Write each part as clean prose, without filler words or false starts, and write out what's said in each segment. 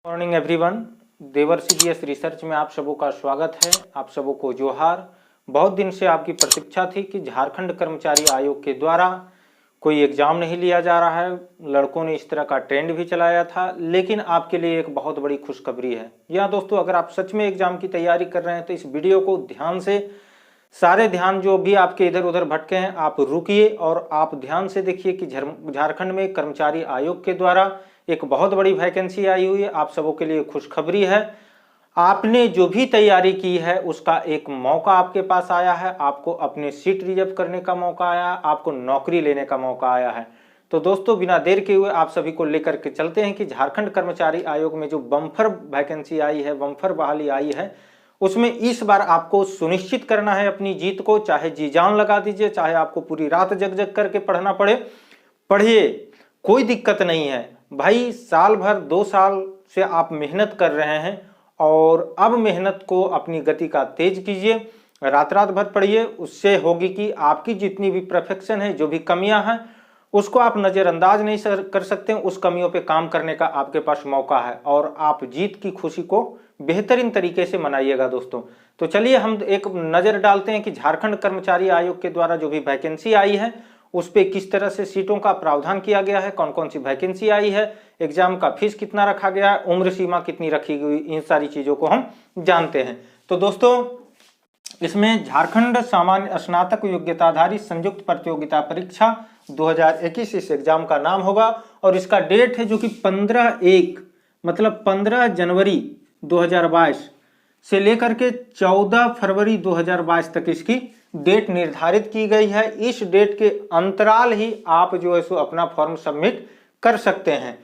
Morning everyone. देवर CDS research में आप सबों का स्वागत है। आप सबों को जोहार। बहुत दिन से आपकी प्रतीक्षा थी कि झारखंड कर्मचारी आयोग के द्वारा कोई एग्जाम नहीं लिया जा रहा है। लड़कों ने इस तरह का ट्रेंड भी चलाया था, लेकिन आपके लिए एक बहुत बड़ी खुशखबरी है। यहाँ दोस्तों, अगर आप सच में एग्जाम की तैयारी कर रहे हैं तो इस वीडियो को ध्यान से, सारे ध्यान जो भी आपके इधर उधर भटके हैं आप रुकिए और आप ध्यान से देखिए कि झारखंड में कर्मचारी आयोग के द्वारा एक बहुत बड़ी वैकेंसी आई हुई है। आप सबों के लिए खुशखबरी है। आपने जो भी तैयारी की है उसका एक मौका आपके पास आया है। आपको अपने सीट रिजर्व करने का मौका आया है, आपको नौकरी लेने का मौका आया है। तो दोस्तों, बिना देर के हुए आप सभी को लेकर के चलते हैं कि झारखंड कर्मचारी आयोग में जो बम्पर वैकेंसी आई है, बम्पर बहाली आई है, उसमें इस बार आपको सुनिश्चित करना है अपनी जीत को। चाहे जी जान लगा दीजिए, चाहे आपको पूरी रात जग जग करके पढ़ना पड़े, पढ़िए, कोई दिक्कत नहीं है भाई। साल भर 2 साल से आप मेहनत कर रहे हैं और अब मेहनत को अपनी गति का तेज कीजिए। रात रात भर पढ़िए। उससे होगी कि आपकी जितनी भी परफेक्शन है, जो भी कमियां हैं, उसको आप नज़रअंदाज नहीं कर सकते। उस कमियों पे काम करने का आपके पास मौका है और आप जीत की खुशी को बेहतरीन तरीके से मनाइएगा दोस्तों। तो चलिए हम एक नज़र डालते हैं कि झारखंड कर्मचारी आयोग के द्वारा जो भी वैकेंसी आई है उस पर किस तरह से सीटों का प्रावधान किया गया है, कौन कौन सी वैकेंसी आई है, एग्जाम का फीस कितना रखा गया है, उम्र सीमा कितनी रखी गई, इन सारी चीज़ों को हम जानते हैं। तो दोस्तों, इसमें झारखंड सामान्य स्नातक योग्यताधारी संयुक्त प्रतियोगिता परीक्षा 2021 इस एग्जाम का नाम होगा और इसका डेट है जो कि 15/1 मतलब 15 जनवरी 2022 से लेकर के 14 फरवरी 2022 तक इसकी डेट निर्धारित की गई है। इस डेट के अंतराल ही आप जो है सो अपना फॉर्म सबमिट कर सकते हैं।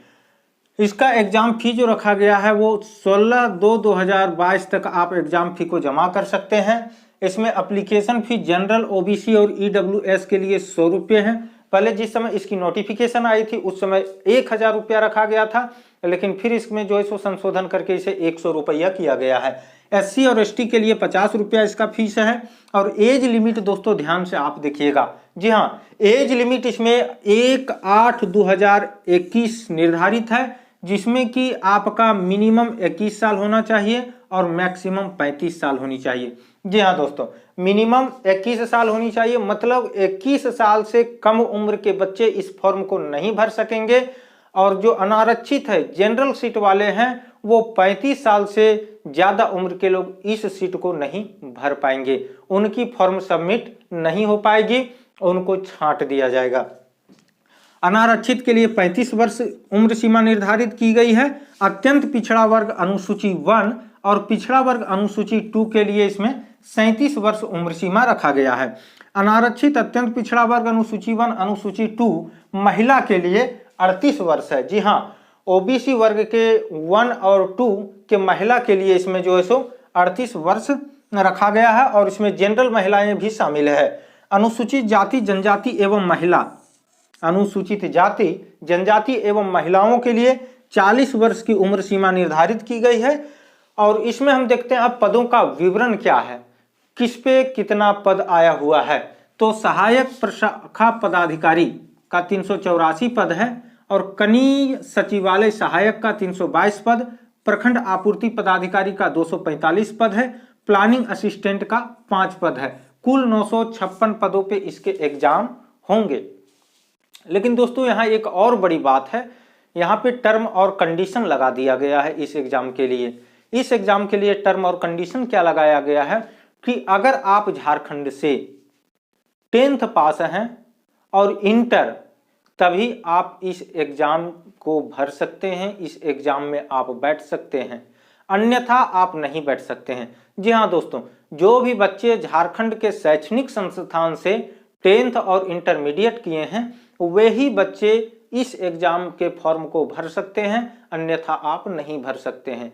इसका एग्जाम फी जो रखा गया है वो 16/2/2022 तक आप एग्जाम फी को जमा कर सकते हैं। इसमें एप्लीकेशन फी जनरल, ओबीसी और ईडब्ल्यूएस के लिए 100 रुपये है। पहले जिस समय इसकी नोटिफिकेशन आई थी उस समय 1000 रुपया रखा गया था, लेकिन फिर इसमें जो है सो संशोधन करके इसे 100 रुपया किया गया है। एससी और एसटी के लिए 50 रुपया इसका फीस है। और एज लिमिट दोस्तों ध्यान से आप देखिएगा। जी हाँ, एज लिमिट इसमें 1/8/2021 निर्धारित है, जिसमें कि आपका मिनिमम 21 साल होना चाहिए और मैक्सिमम 35 साल होनी चाहिए। जी हाँ दोस्तों, मिनिमम 21 साल होनी चाहिए, मतलब 21 साल से कम उम्र के बच्चे इस फॉर्म को नहीं भर सकेंगे। और जो अनारक्षित है, जनरल सीट वाले हैं, वो 35 साल से ज्यादा उम्र के लोग इस सीट को नहीं भर पाएंगे। उनकी फॉर्म सबमिट नहीं हो पाएगी, उनको छांट दिया जाएगा। अनारक्षित के लिए 35 वर्ष उम्र सीमा निर्धारित की गई है। अत्यंत पिछड़ा वर्ग अनुसूची 1 और पिछड़ा वर्ग अनुसूची 2 के लिए इसमें 37 वर्ष उम्र सीमा रखा गया है। अनारक्षित अत्यंत पिछड़ा वर्ग अनुसूची 1, अनुसूची 2 महिला के लिए 38 वर्ष है। जी हाँ, ओबीसी वर्ग के 1 और 2 के महिला के लिए इसमें जो है सो 38 वर्ष रखा गया है और इसमें जनरल महिलाएं भी शामिल है। अनुसूचित जाति जनजाति एवं महिला, अनुसूचित जाति जनजाति एवं महिलाओं के लिए 40 वर्ष की उम्र सीमा निर्धारित की गई है। और इसमें हम देखते हैं अब पदों का विवरण क्या है, किस पे कितना पद आया हुआ है। तो सहायक प्रशाखा पदाधिकारी का 384 पद है और कनीय सचिवालय सहायक का 322 पद, प्रखंड आपूर्ति पदाधिकारी का 245 पद है, प्लानिंग असिस्टेंट का 5 पद है। कुल 956 पदों पे इसके एग्जाम होंगे। लेकिन दोस्तों, यहाँ एक और बड़ी बात है, यहाँ पे टर्म और कंडीशन लगा दिया गया है इस एग्जाम के लिए। इस एग्जाम के लिए टर्म और कंडीशन क्या लगाया गया है कि अगर आप झारखंड से 10th पास हैं और इंटर, तभी आप इस एग्जाम को भर सकते हैं, इस एग्जाम में आप बैठ सकते हैं, अन्यथा आप नहीं बैठ सकते हैं। जी हाँ दोस्तों, जो भी बच्चे झारखंड के शैक्षणिक संस्थान से 10th और इंटरमीडिएट किए हैं वे ही बच्चे इस एग्जाम के फॉर्म को भर सकते हैं, अन्यथा आप नहीं भर सकते हैं।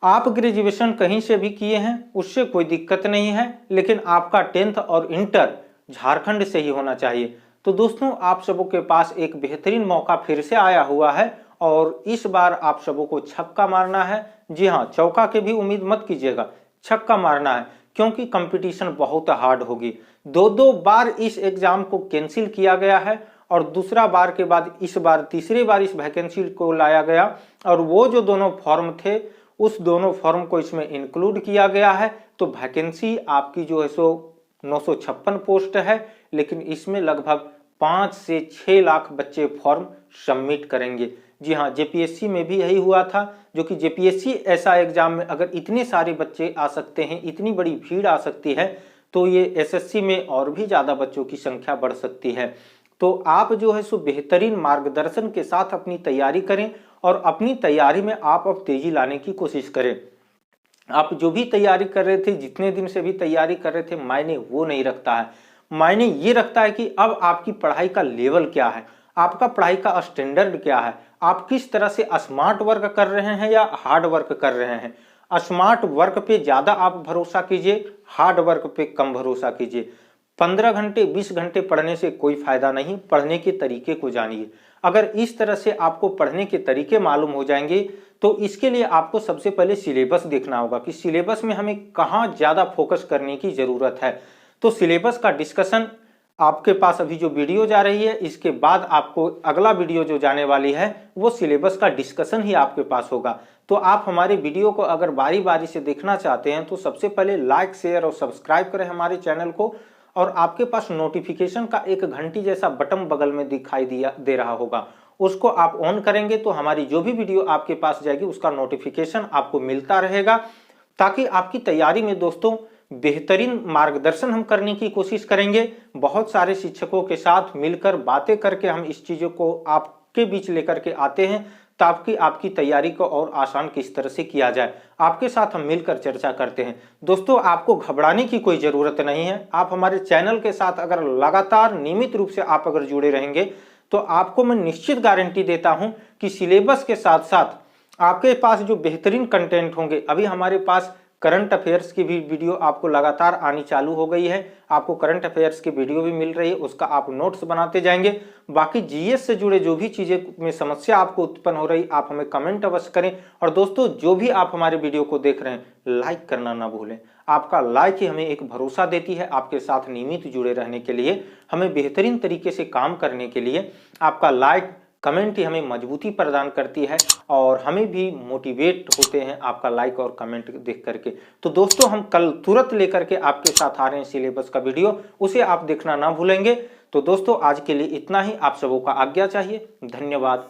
आप ग्रेजुएशन कहीं से भी किए हैं उससे कोई दिक्कत नहीं है, लेकिन आपका 10th और इंटर झारखंड से ही होना चाहिए। तो दोस्तों, आप सबों के पास एक बेहतरीन मौका फिर से आया हुआ है और इस बार आप सबों को छक्का मारना है। जी हाँ, चौका के भी उम्मीद मत कीजिएगा, छक्का मारना है, क्योंकि कंपटीशन बहुत हार्ड होगी। 2 बार इस एग्जाम को कैंसिल किया गया है और दूसरा बार के बाद इस बार तीसरी बार इस वैकेंसी को लाया गया और वो जो दोनों फॉर्म थे उस दोनों फॉर्म को इसमें इंक्लूड किया गया है। तो वैकेंसी आपकी जो है सो 956 पोस्ट है, लेकिन इसमें लगभग 5 से 6 लाख बच्चे फॉर्म सबमिट करेंगे। जी हाँ, जेपीएससी में भी यही हुआ था, जो कि जेपीएससी ऐसा एग्जाम में अगर इतने सारे बच्चे आ सकते हैं, इतनी बड़ी भीड़ आ सकती है, तो ये एसएससी में और भी ज़्यादा बच्चों की संख्या बढ़ सकती है। तो आप जो है सो बेहतरीन मार्गदर्शन के साथ अपनी तैयारी करें और अपनी तैयारी में आप अब तेजी लाने की कोशिश करें। आप जो भी तैयारी कर रहे थे, जितने दिन से भी तैयारी कर रहे थे, मायने वो नहीं रखता है। मायने ये रखता है कि अब आपकी पढ़ाई का लेवल क्या है, आपका पढ़ाई का स्टैंडर्ड क्या है, आप किस तरह से स्मार्ट वर्क कर रहे हैं या हार्ड वर्क कर रहे हैं। स्मार्ट वर्क पे ज्यादा आप भरोसा कीजिए, हार्ड वर्क पे कम भरोसा कीजिए। 15 घंटे 20 घंटे पढ़ने से कोई फायदा नहीं, पढ़ने के तरीके को जानिए। अगर इस तरह से आपको पढ़ने के तरीके मालूम हो जाएंगे तो इसके लिए आपको सबसे पहले सिलेबस देखना होगा कि सिलेबस में हमें कहाँ ज्यादा फोकस करने की जरूरत है। तो सिलेबस का डिस्कशन आपके पास अभी जो वीडियो जा रही है, इसके बाद आपको अगला वीडियो जो जाने वाली है वो सिलेबस का डिस्कशन ही आपके पास होगा। तो आप हमारे वीडियो को अगर बारी बारी से देखना चाहते हैं तो सबसे पहले लाइक शेयर और सब्सक्राइब करें हमारे चैनल को, और आपके पास नोटिफिकेशन का एक घंटी जैसा बटन बगल में दिखाई दे रहा होगा, उसको आप ऑन करेंगे तो हमारी जो भी वीडियो आपके पास जाएगी उसका नोटिफिकेशन आपको मिलता रहेगा, ताकि आपकी तैयारी में दोस्तों बेहतरीन मार्गदर्शन हम करने की कोशिश करेंगे। बहुत सारे शिक्षकों के साथ मिलकर बातें करके हम इस चीजों को आपके बीच लेकर के आते हैं, ताकि आपकी तैयारी को और आसान किस तरह से किया जाए आपके साथ हम मिलकर चर्चा करते हैं। दोस्तों, आपको घबराने की कोई जरूरत नहीं है। आप हमारे चैनल के साथ अगर लगातार नियमित रूप से आप अगर जुड़े रहेंगे तो आपको मैं निश्चित गारंटी देता हूं कि सिलेबस के साथ साथ आपके पास जो बेहतरीन कंटेंट होंगे, अभी हमारे पास करंट अफेयर्स की भी वीडियो आपको लगातार आनी चालू हो गई है। आपको करंट अफेयर्स की वीडियो भी मिल रही है, उसका आप नोट्स बनाते जाएंगे। बाकी जीएस से जुड़े जो भी चीजें में समस्या आपको उत्पन्न हो रही, आप हमें कमेंट अवश्य करें। और दोस्तों, जो भी आप हमारे वीडियो को देख रहे हैं, लाइक करना ना भूलें। आपका लाइक ही हमें एक भरोसा देती है आपके साथ नियमित जुड़े रहने के लिए, हमें बेहतरीन तरीके से काम करने के लिए। आपका लाइक कमेंट ही हमें मजबूती प्रदान करती है और हमें भी मोटिवेट होते हैं आपका लाइक और कमेंट देख करके। तो दोस्तों, हम कल तुरंत लेकर के आपके साथ आ रहे हैं सिलेबस का वीडियो, उसे आप देखना ना भूलेंगे। तो दोस्तों, आज के लिए इतना ही। आप सबों का आज्ञा चाहिए। धन्यवाद।